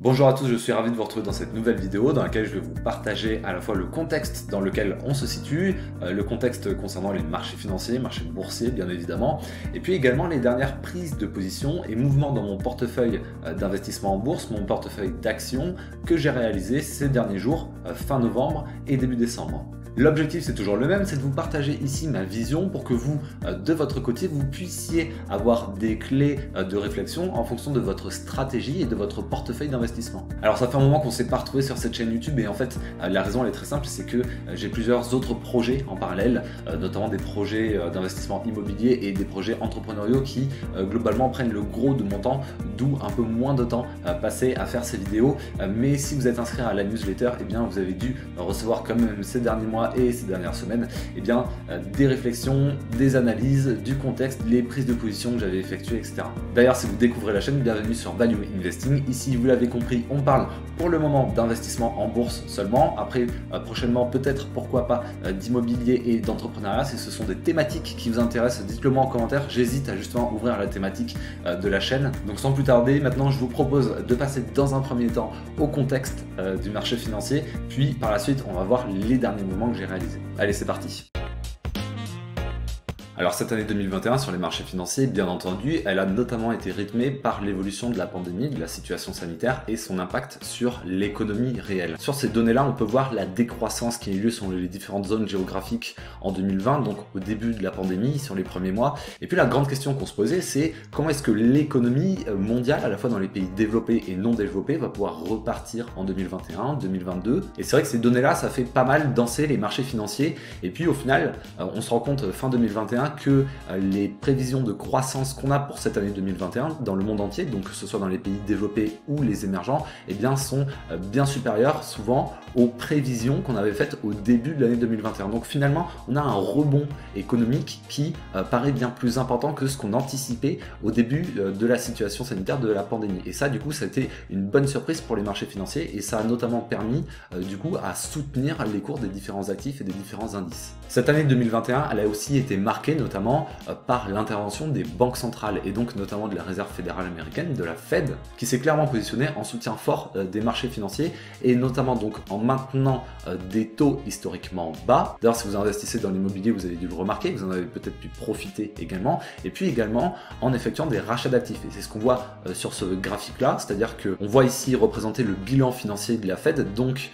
Bonjour à tous, je suis ravi de vous retrouver dans cette nouvelle vidéo dans laquelle je vais vous partager à la fois le contexte dans lequel on se situe, le contexte concernant les marchés financiers, marchés boursiers bien évidemment, et puis également les dernières prises de position et mouvements dans mon portefeuille d'investissement en bourse, mon portefeuille d'actions que j'ai réalisé ces derniers jours, fin novembre et début décembre. L'objectif c'est toujours le même, c'est de vous partager ici ma vision pour que vous, de votre côté, vous puissiez avoir des clés de réflexion en fonction de votre stratégie et de votre portefeuille d'investissement. Alors ça fait un moment qu'on ne s'est pas retrouvé sur cette chaîne YouTube et en fait la raison elle est très simple, c'est que j'ai plusieurs autres projets en parallèle, notamment des projets d'investissement immobilier et des projets entrepreneuriaux qui globalement prennent le gros de mon temps, d'où un peu moins de temps passé à faire ces vidéos. Mais si vous êtes inscrit à la newsletter, eh bien vous avez dû recevoir quand même ces derniers mois et ces dernières semaines des réflexions, des analyses, du contexte, les prises de position que j'avais effectuées, etc. D'ailleurs, si vous découvrez la chaîne, bienvenue sur Value Investing. Ici, vous l'avez compris, on parle pour le moment d'investissement en bourse seulement. Après, prochainement, peut-être, pourquoi pas, d'immobilier et d'entrepreneuriat. Si ce sont des thématiques qui vous intéressent, dites-le moi en commentaire. J'hésite à justement ouvrir la thématique de la chaîne. Donc sans plus tarder, maintenant, je vous propose de passer dans un premier temps au contexte du marché financier. Puis par la suite, on va voir les derniers mouvements que j'ai réalisés. Allez, c'est parti. Alors cette année 2021 sur les marchés financiers, bien entendu, elle a notamment été rythmée par l'évolution de la pandémie, de la situation sanitaire et son impact sur l'économie réelle. Sur ces données-là, on peut voir la décroissance qui a eu lieu sur les différentes zones géographiques en 2020, donc au début de la pandémie, sur les premiers mois. Et puis la grande question qu'on se posait, c'est comment est-ce que l'économie mondiale, à la fois dans les pays développés et non développés, va pouvoir repartir en 2021, 2022. Et c'est vrai que ces données-là, ça fait pas mal danser les marchés financiers. Et puis au final, on se rend compte fin 2021 que les prévisions de croissance qu'on a pour cette année 2021 dans le monde entier, donc que ce soit dans les pays développés ou les émergents, eh bien sont bien supérieures souvent aux prévisions qu'on avait faites au début de l'année 2021. Donc finalement, on a un rebond économique qui paraît bien plus important que ce qu'on anticipait au début de la situation sanitaire de la pandémie. Et ça, du coup, ça a été une bonne surprise pour les marchés financiers et ça a notamment permis du coup à soutenir les cours des différents actifs et des différents indices. Cette année 2021, elle a aussi été marquée notamment par l'intervention des banques centrales et donc notamment de la Réserve fédérale américaine, de la Fed, qui s'est clairement positionnée en soutien fort des marchés financiers et notamment donc en maintenant des taux historiquement bas. D'ailleurs, si vous investissez dans l'immobilier, vous avez dû le remarquer, vous en avez peut-être pu profiter également, et puis également en effectuant des rachats d'actifs. Et c'est ce qu'on voit sur ce graphique-là, c'est-à-dire qu'on voit ici représenter le bilan financier de la Fed, donc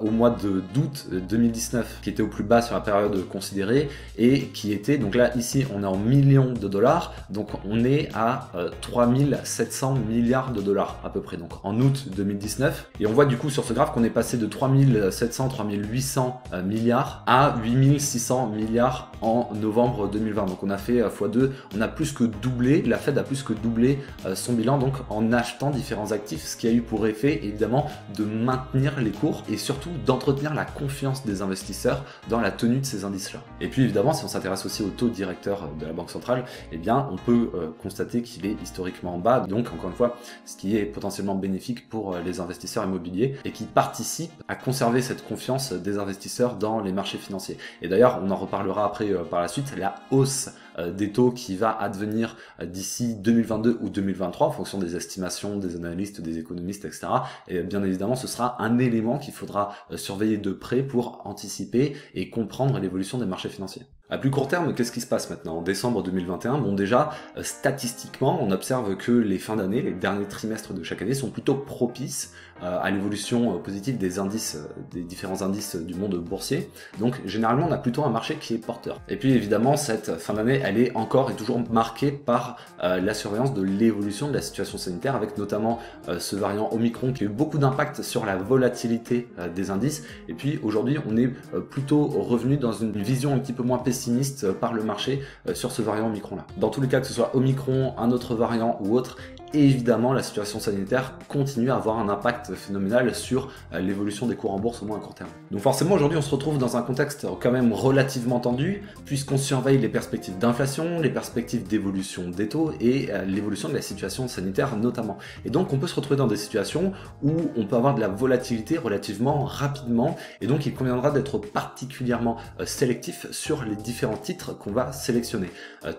au mois d'août 2019, qui était au plus bas sur la période considérée et qui était, donc là ici on est en millions de dollars, donc on est à 3700 milliards de dollars à peu près, donc en août 2019, et on voit du coup sur ce graphe qu'on est passé de 3700, 3800 milliards à 8600 milliards en novembre 2020, donc on a fait x2, on a plus que doublé, la Fed a plus que doublé son bilan donc en achetant différents actifs, ce qui a eu pour effet évidemment de maintenir les cours et surtout d'entretenir la confiance des investisseurs dans la tenue de ces indices-là. Et puis évidemment, si on s'intéresse aussi au taux directeur de la Banque centrale, eh bien on peut constater qu'il est historiquement bas, donc encore une fois, ce qui est potentiellement bénéfique pour les investisseurs immobiliers et qui participe à conserver cette confiance des investisseurs dans les marchés financiers. Et d'ailleurs, on en reparlera après par la suite, la hausse des taux qui va advenir d'ici 2022 ou 2023 en fonction des estimations des analystes, des économistes, etc. Et bien évidemment, ce sera un élément qu'il faudra surveiller de près pour anticiper et comprendre l'évolution des marchés financiers. À plus court terme, qu'est-ce qui se passe maintenant? En décembre 2021, bon déjà, statistiquement, on observe que les fins d'année, les derniers trimestres de chaque année sont plutôt propices à l'évolution positive des indices, des différents indices du monde boursier. Donc généralement, on a plutôt un marché qui est porteur. Et puis évidemment, cette fin d'année, elle est encore et toujours marquée par la surveillance de l'évolution de la situation sanitaire, avec notamment ce variant Omicron qui a eu beaucoup d'impact sur la volatilité des indices. Et puis aujourd'hui, on est plutôt revenu dans une vision un petit peu moins pessimiste par le marché sur ce variant Omicron là. Dans tous les cas, que ce soit Omicron, un autre variant ou autre, et évidemment, la situation sanitaire continue à avoir un impact phénoménal sur l'évolution des cours en bourse au moins à court terme. Donc forcément, aujourd'hui, on se retrouve dans un contexte quand même relativement tendu, puisqu'on surveille les perspectives d'inflation, les perspectives d'évolution des taux et l'évolution de la situation sanitaire notamment. Et donc, on peut se retrouver dans des situations où on peut avoir de la volatilité relativement rapidement, et donc il conviendra d'être particulièrement sélectif sur les différents titres qu'on va sélectionner.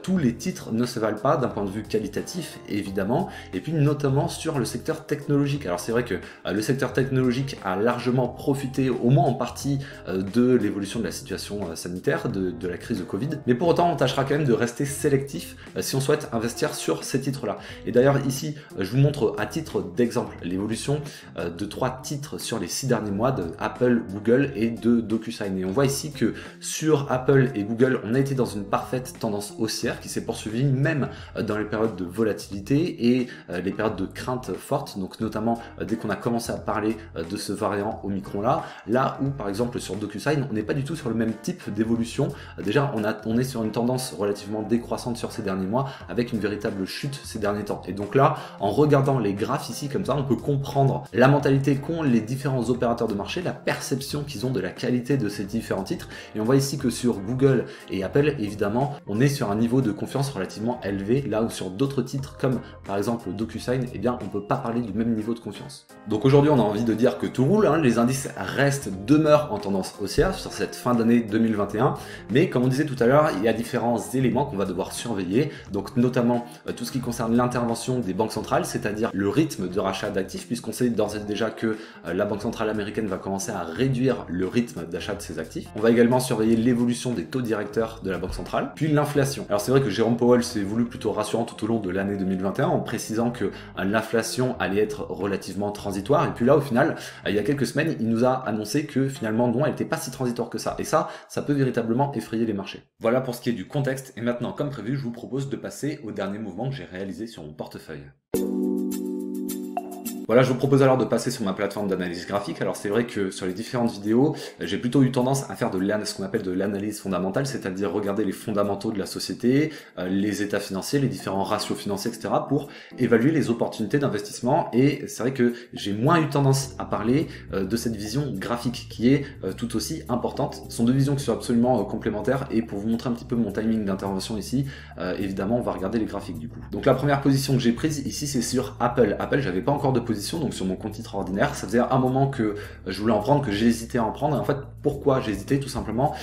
Tous les titres ne se valent pas d'un point de vue qualitatif, évidemment, et puis notamment sur le secteur technologique. Alors c'est vrai que le secteur technologique a largement profité, au moins en partie, de l'évolution de la situation sanitaire, de la crise de Covid, mais pour autant on tâchera quand même de rester sélectif si on souhaite investir sur ces titres-là. Et d'ailleurs ici, je vous montre à titre d'exemple l'évolution de 3 titres sur les 6 derniers mois de Apple, Google et de DocuSign. Et on voit ici que sur Apple et Google, on a été dans une parfaite tendance haussière qui s'est poursuivie même dans les périodes de volatilité et les périodes de crainte forte, donc notamment dès qu'on a commencé à parler de ce variant Omicron là où par exemple sur DocuSign, on n'est pas du tout sur le même type d'évolution. Déjà, on est sur une tendance relativement décroissante sur ces derniers mois avec une véritable chute ces derniers temps. Et donc là, en regardant les graphes ici comme ça, on peut comprendre la mentalité qu'ont les différents opérateurs de marché, la perception qu'ils ont de la qualité de ces différents titres. Et on voit ici que sur Google et Apple, évidemment, on est sur un niveau de confiance relativement élevé, là où sur d'autres titres comme par exemple DocuSign, eh bien on peut pas parler du même niveau de confiance. Donc aujourd'hui, on a envie de dire que tout roule, les indices demeurent en tendance haussière sur cette fin d'année 2021, mais comme on disait tout à l'heure, il y a différents éléments qu'on va devoir surveiller, donc notamment tout ce qui concerne l'intervention des banques centrales, c'est-à-dire le rythme de rachat d'actifs, puisqu'on sait d'ores et déjà que la Banque centrale américaine va commencer à réduire le rythme d'achat de ses actifs. On va également surveiller l'évolution des taux directeurs de la Banque centrale, puis l'inflation. Alors c'est vrai que Jérôme Powell s'est voulu plutôt rassurant tout au long de l'année 2021 en précisant que l'inflation allait être relativement transitoire, et puis là au final, il y a quelques semaines, il nous a annoncé que finalement non, elle n'était pas si transitoire que ça, et ça peut véritablement effrayer les marchés. Voilà pour ce qui est du contexte, et maintenant comme prévu, je vous propose de passer au dernier mouvement que j'ai réalisé sur mon portefeuille. Voilà, je vous propose alors de passer sur ma plateforme d'analyse graphique. Alors c'est vrai que sur les différentes vidéos, j'ai plutôt eu tendance à faire ce qu'on appelle de l'analyse fondamentale, c'est-à-dire regarder les fondamentaux de la société, les états financiers, les différents ratios financiers, etc. pour évaluer les opportunités d'investissement. Et c'est vrai que j'ai moins eu tendance à parler de cette vision graphique qui est tout aussi importante. Ce sont deux visions qui sont absolument complémentaires, et pour vous montrer un petit peu mon timing d'intervention ici, évidemment on va regarder les graphiques du coup. Donc la première position que j'ai prise ici, c'est sur Apple. Apple, j'avais pas encore de position, donc sur mon compte titre ordinaire. Ça faisait un moment que je voulais en prendre, que j'hésitais à en prendre. Et en fait, pourquoi j'hésitais? Tout simplement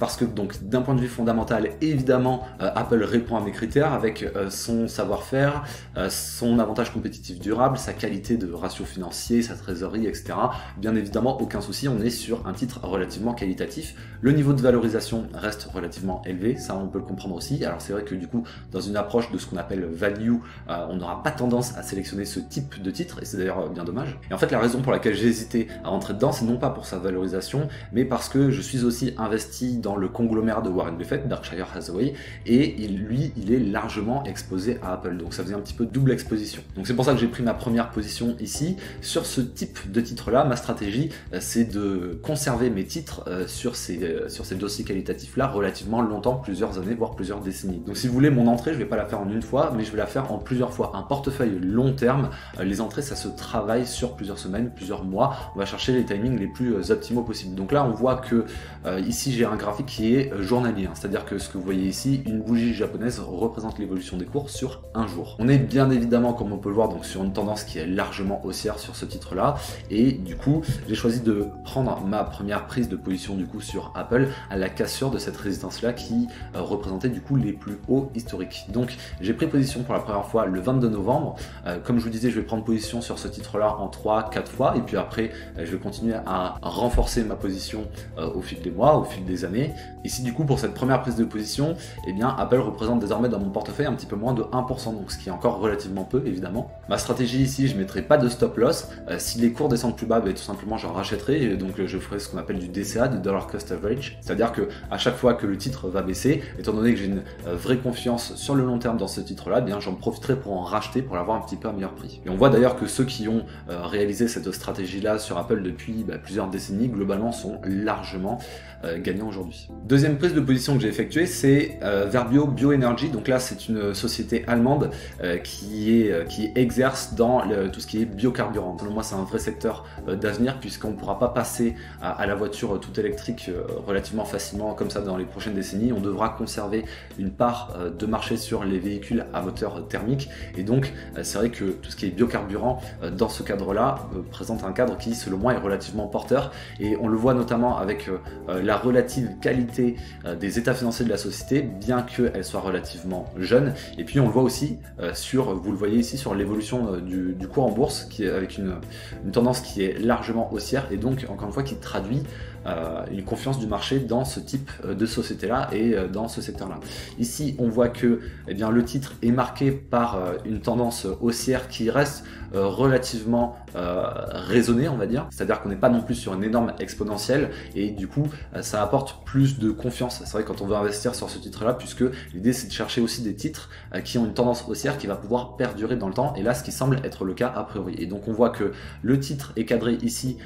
parce que donc d'un point de vue fondamental, évidemment, Apple répond à mes critères avec son savoir-faire, son avantage compétitif durable, sa qualité de ratio financier, sa trésorerie, etc. Bien évidemment, aucun souci, on est sur un titre relativement qualitatif. Le niveau de valorisation reste relativement élevé, ça on peut le comprendre aussi. Alors c'est vrai que du coup, dans une approche de ce qu'on appelle value, on n'aura pas tendance à sélectionner ce type de titre, et c'est d'ailleurs bien dommage. Et en fait, la raison pour laquelle j'ai hésité à rentrer dedans, c'est non pas pour sa valorisation, mais parce que je suis aussi investi dans le conglomérat de Warren Buffett, Berkshire Hathaway, et il est largement exposé à Apple. Donc ça faisait un petit peu double exposition. Donc c'est pour ça que j'ai pris ma première position ici. Sur ce type de titre-là, ma stratégie, c'est de conserver mes titres sur ces dossiers qualitatifs-là relativement longtemps, plusieurs années, voire plusieurs décennies. Donc si vous voulez, mon entrée, je vais pas la faire en une fois, mais je vais la faire en plusieurs fois. Un portefeuille long terme, les entrées, ça se travaille sur plusieurs semaines, plusieurs mois. On va chercher les timings les plus optimaux possibles. Donc là, on voit que ici, j'ai un graphique qui est journalier, c'est-à-dire que ce que vous voyez ici, une bougie japonaise représente l'évolution des cours sur un jour. On est bien évidemment, comme on peut le voir, donc sur une tendance qui est largement haussière sur ce titre-là, et du coup, j'ai choisi de prendre ma première prise de position du coup sur Apple à la cassure de cette résistance-là qui représentait du coup les plus hauts historiques. Donc, j'ai pris position pour la première fois le 22 novembre. Comme je vous disais, je vais prendre position sur ce titre-là en 3-4 fois, et puis après, je vais continuer à renforcer ma position au fil des mois, au fil des années. Ici, du coup, pour cette première prise de position, eh bien, Apple représente désormais dans mon portefeuille un petit peu moins de 1%, donc ce qui est encore relativement peu, évidemment. Ma stratégie ici, je ne mettrai pas de stop loss. Si les cours descendent plus bas, tout simplement, j'en rachèterai, et donc je ferai ce qu'on appelle du DCA, du Dollar Cost Average, c'est-à-dire que à chaque fois que le titre va baisser, étant donné que j'ai une vraie confiance sur le long terme dans ce titre-là, eh bien, j'en profiterai pour en racheter, pour l'avoir un petit peu à meilleur prix. Et on voit d'ailleurs que ceux qui ont réalisé cette stratégie-là sur Apple depuis plusieurs décennies, globalement, sont largement gagnants aujourd'hui. Deuxième prise de position que j'ai effectuée, c'est Verbio Bioenergy. Donc là, c'est une société allemande qui exerce dans tout ce qui est biocarburant. Selon moi, c'est un vrai secteur d'avenir, puisqu'on ne pourra pas passer à la voiture tout électrique relativement facilement comme ça dans les prochaines décennies. On devra conserver une part de marché sur les véhicules à moteur thermique, et donc c'est vrai que tout ce qui est biocarburant dans ce cadre-là, présente un cadre qui, selon moi, est relativement porteur. Et on le voit notamment avec la relative qualité des états financiers de la société, bien qu'elle soit relativement jeune. Et puis on le voit aussi vous le voyez ici, sur l'évolution du cours en bourse, qui est avec une tendance qui est largement haussière, et donc encore une fois qui traduit une confiance du marché dans ce type de société-là et dans ce secteur-là. Ici, on voit que le titre est marqué par une tendance haussière qui reste relativement raisonnée, on va dire. C'est-à-dire qu'on n'est pas non plus sur une énorme exponentielle, et du coup, ça apporte plus de confiance. C'est vrai quand on veut investir sur ce titre-là, puisque l'idée c'est de chercher aussi des titres qui ont une tendance haussière qui va pouvoir perdurer dans le temps, et là, ce qui semble être le cas a priori. Et donc, on voit que le titre est cadré ici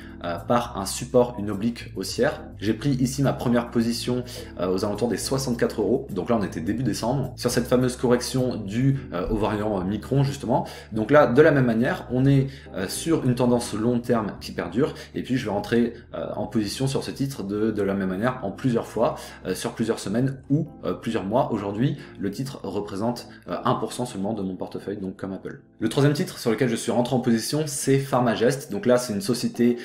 par un support, une oblique haussière. J'ai pris ici ma première position aux alentours des 64 €. Donc là, on était début décembre, sur cette fameuse correction due au variant Micron, justement. Donc là, de la même manière, on est sur une tendance long terme qui perdure, et puis je vais rentrer en position sur ce titre de la même manière en plusieurs fois, sur plusieurs semaines ou plusieurs mois. Aujourd'hui, le titre représente 1% seulement de mon portefeuille, donc comme Apple. Le troisième titre sur lequel je suis rentré en position, c'est Pharmagest. Donc là, c'est une société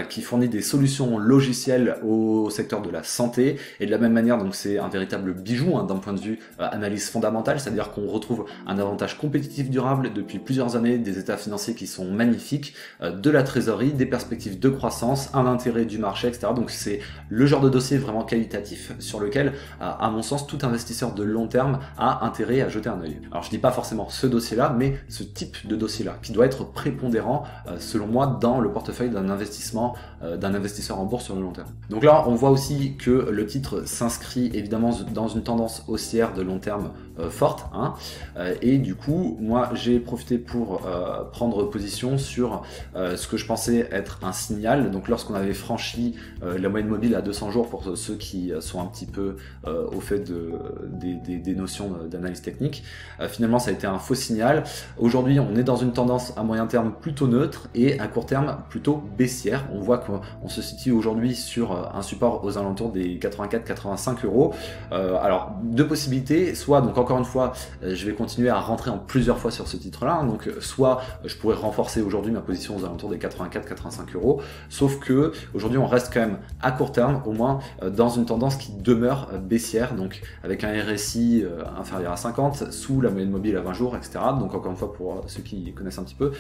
qui fournit des solutions logicielles au secteur de la santé, et de la même manière, donc c'est un véritable bijou d'un point de vue analyse fondamentale, c'est-à-dire qu'on retrouve un avantage compétitif durable depuis plusieurs années, des états financiers qui sont magnifiques, de la trésorerie, des perspectives de croissance, un intérêt du marché, etc. Donc c'est le genre de dossier vraiment qualitatif sur lequel, à mon sens, tout investisseur de long terme a intérêt à jeter un œil. Alors je dis pas forcément ce dossier-là, mais ce type de dossier-là, qui doit être prépondérant, selon moi, dans le portefeuille d'un investisseur en bourse sur le long terme. Donc là, on voit aussi que le titre s'inscrit évidemment dans une tendance haussière de long terme forte, et du coup, moi, j'ai profité pour prendre position sur ce que je pensais être un signal. Donc lorsqu'on avait franchi la moyenne mobile à 200 jours, pour ceux qui sont un petit peu au fait des notions d'analyse technique, finalement, ça a été un faux signal. Aujourd'hui, on est dans une tendance à moyen terme plutôt neutre et à court terme plutôt baissière. On voit qu'on se situe aujourd'hui sur un support aux alentours des 84-85 €. Alors, deux possibilités, soit, donc encore une fois, je vais continuer à rentrer en plusieurs fois sur ce titre-là, donc soit je pourrais renforcer aujourd'hui ma position aux alentours des 84-85 €, sauf que aujourd'hui on reste quand même à court terme, au moins dans une tendance qui demeure baissière, donc avec un RSI inférieur à 50, sous la moyenne mobile à 20 jours, etc. Donc encore une fois, pour ceux qui connaissent un petit peu,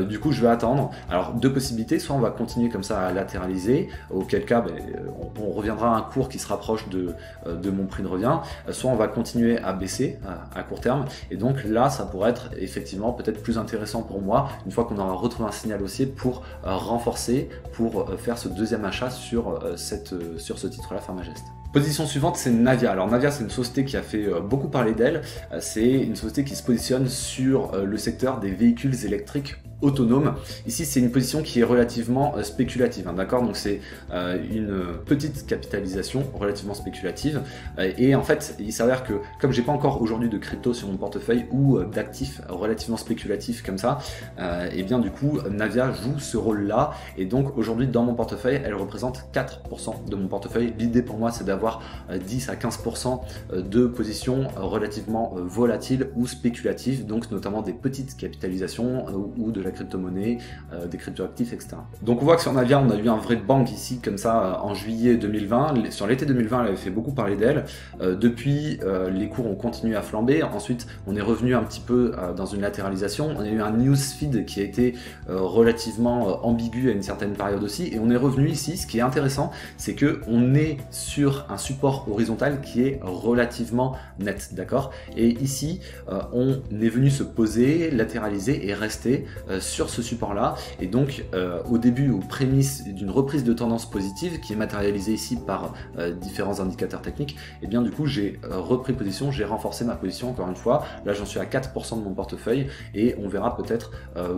du coup je vais attendre. Alors deux possibilités, soit on va continuer comme ça à latéraliser, auquel cas on reviendra à un cours qui se rapproche de mon prix de revient, soit on va continuer à baisser à court terme, et donc là ça pourrait être effectivement peut-être plus intéressant pour moi, une fois qu'on aura retrouvé un signal haussier, pour renforcer, pour faire ce deuxième achat sur ce titre-là, Pharmagest. Position suivante, c'est Navia. Alors Navia, c'est une société qui a fait beaucoup parler d'elle. C'est une société qui se positionne sur le secteur des véhicules électriques autonomes. Ici, c'est une position qui est relativement spéculative, d'accord? Donc c'est une petite capitalisation relativement spéculative. Et en fait, il s'avère que comme j'ai pas encore aujourd'hui de crypto sur mon portefeuille ou d'actifs relativement spéculatifs comme ça, et bien du coup, Navia joue ce rôle-là. Et donc aujourd'hui, dans mon portefeuille, elle représente 4% de mon portefeuille. L'idée pour moi, c'est d'avoir 10 à 15% de positions relativement volatiles ou spéculatives, donc notamment des petites capitalisations ou de la crypto-monnaie, des crypto-actifs, etc. Donc on voit que sur Navia, on a eu un vrai bang ici, comme ça, en juillet 2020. Sur l'été 2020, elle avait fait beaucoup parler d'elle. Depuis, les cours ont continué à flamber. Ensuite, on est revenu un petit peu dans une latéralisation. On a eu un newsfeed qui a été relativement ambigu à une certaine période aussi. Et on est revenu ici. Ce qui est intéressant, c'est que on est sur un support horizontal qui est relativement net, d'accord? Et ici, on est venu se poser, latéraliser et rester sur ce support-là. Et donc, au début, aux prémices d'une reprise de tendance positive qui est matérialisée ici par différents indicateurs techniques, et bien du coup, j'ai repris position, j'ai renforcé ma position encore une fois. Là, j'en suis à 4% de mon portefeuille et on verra peut-être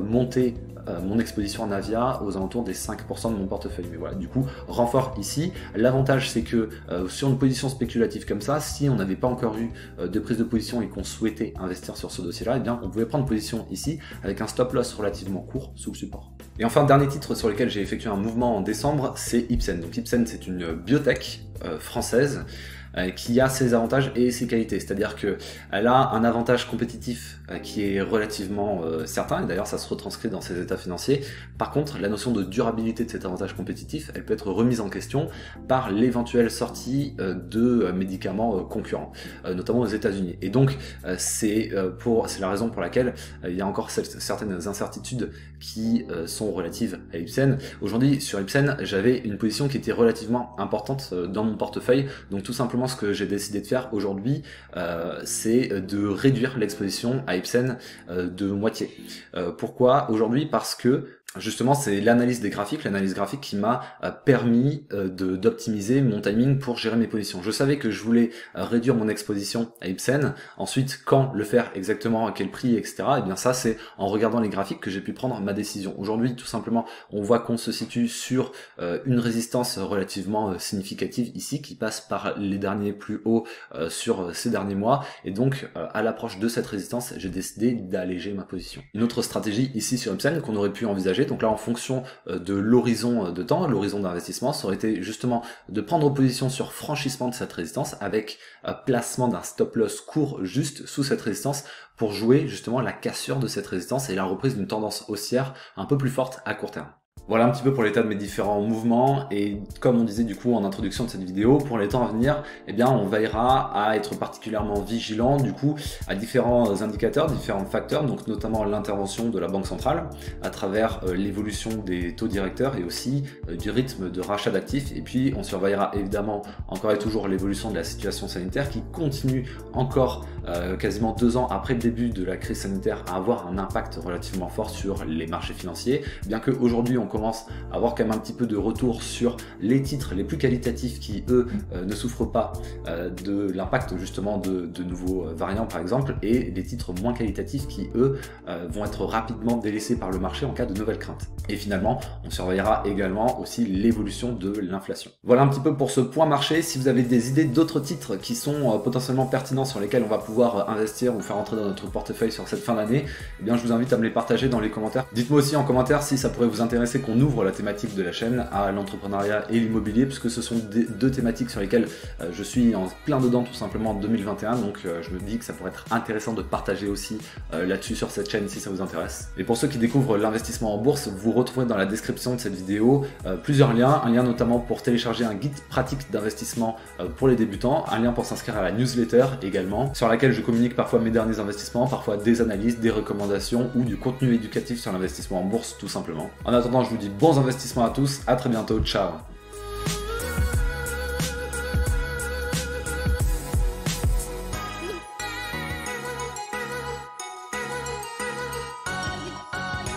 monter mon exposition en Navia aux alentours des 5% de mon portefeuille. Mais voilà, du coup, renfort ici. L'avantage, c'est que sur une position spéculative comme ça, si on n'avait pas encore eu de prise de position et qu'on souhaitait investir sur ce dossier-là, eh bien, on pouvait prendre position ici avec un stop loss relativement court sous le support. Et enfin, dernier titre sur lequel j'ai effectué un mouvement en décembre, c'est Ipsen. Donc Ipsen, c'est une biotech française qui a ses avantages et ses qualités. C'est-à-dire que elle a un avantage compétitif qui est relativement certain, et d'ailleurs ça se retranscrit dans ses états financiers. Par contre, la notion de durabilité de cet avantage compétitif, elle peut être remise en question par l'éventuelle sortie de médicaments concurrents, notamment aux États-Unis. Et donc c'est la raison pour laquelle il y a encore certaines incertitudes qui sont relatives à Ipsen. Aujourd'hui, sur Ipsen, j'avais une position qui était relativement importante dans mon portefeuille. Donc tout simplement, ce que j'ai décidé de faire aujourd'hui, c'est de réduire l'exposition à Ipsen de moitié. Pourquoi aujourd'hui? Parce que justement, c'est l'analyse graphique qui m'a permis d'optimiser mon timing pour gérer mes positions. Je savais que je voulais réduire mon exposition à Ipsen. Ensuite, quand le faire exactement, à quel prix, etc. Et bien ça, c'est en regardant les graphiques que j'ai pu prendre ma décision. Aujourd'hui, tout simplement, on voit qu'on se situe sur une résistance relativement significative ici, qui passe par les derniers plus hauts sur ces derniers mois. Et donc, à l'approche de cette résistance, j'ai décidé d'alléger ma position. Une autre stratégie ici sur Ipsen qu'on aurait pu envisager, donc là en fonction de l'horizon de temps, l'horizon d'investissement, ça aurait été justement de prendre position sur franchissement de cette résistance avec placement d'un stop loss court juste sous cette résistance pour jouer justement la cassure de cette résistance et la reprise d'une tendance haussière un peu plus forte à court terme. Voilà un petit peu pour l'état de mes différents mouvements, et comme on disait du coup en introduction de cette vidéo, pour les temps à venir, eh bien on veillera à être particulièrement vigilant du coup à différents indicateurs, différents facteurs, donc notamment l'intervention de la Banque centrale à travers l'évolution des taux directeurs et aussi du rythme de rachat d'actifs, et puis on surveillera évidemment encore et toujours l'évolution de la situation sanitaire qui continue encore quasiment 2 ans après le début de la crise sanitaire à avoir un impact relativement fort sur les marchés financiers, bien que aujourd'hui on commence à avoir quand même un petit peu de retour sur les titres les plus qualitatifs qui eux ne souffrent pas de l'impact justement de nouveaux variants par exemple, et les titres moins qualitatifs qui eux vont être rapidement délaissés par le marché en cas de nouvelles craintes. Et finalement on surveillera également aussi l'évolution de l'inflation. Voilà un petit peu pour ce point marché. Si vous avez des idées d'autres titres qui sont potentiellement pertinents sur lesquels on va pouvoir investir ou faire entrer dans notre portefeuille sur cette fin d'année, eh bien je vous invite à me les partager dans les commentaires. Dites-moi aussi en commentaire si ça pourrait vous intéresser qu'on ouvre la thématique de la chaîne à l'entrepreneuriat et l'immobilier, puisque ce sont deux thématiques sur lesquelles je suis en plein dedans tout simplement en 2021, donc je me dis que ça pourrait être intéressant de partager aussi là-dessus sur cette chaîne si ça vous intéresse. Et pour ceux qui découvrent l'investissement en bourse, vous retrouverez dans la description de cette vidéo plusieurs liens, un lien notamment pour télécharger un guide pratique d'investissement pour les débutants, un lien pour s'inscrire à la newsletter également, sur laquelle je communique parfois mes derniers investissements, parfois des analyses, des recommandations ou du contenu éducatif sur l'investissement en bourse tout simplement. En attendant, je vous dis bons investissements à tous, à très bientôt, ciao.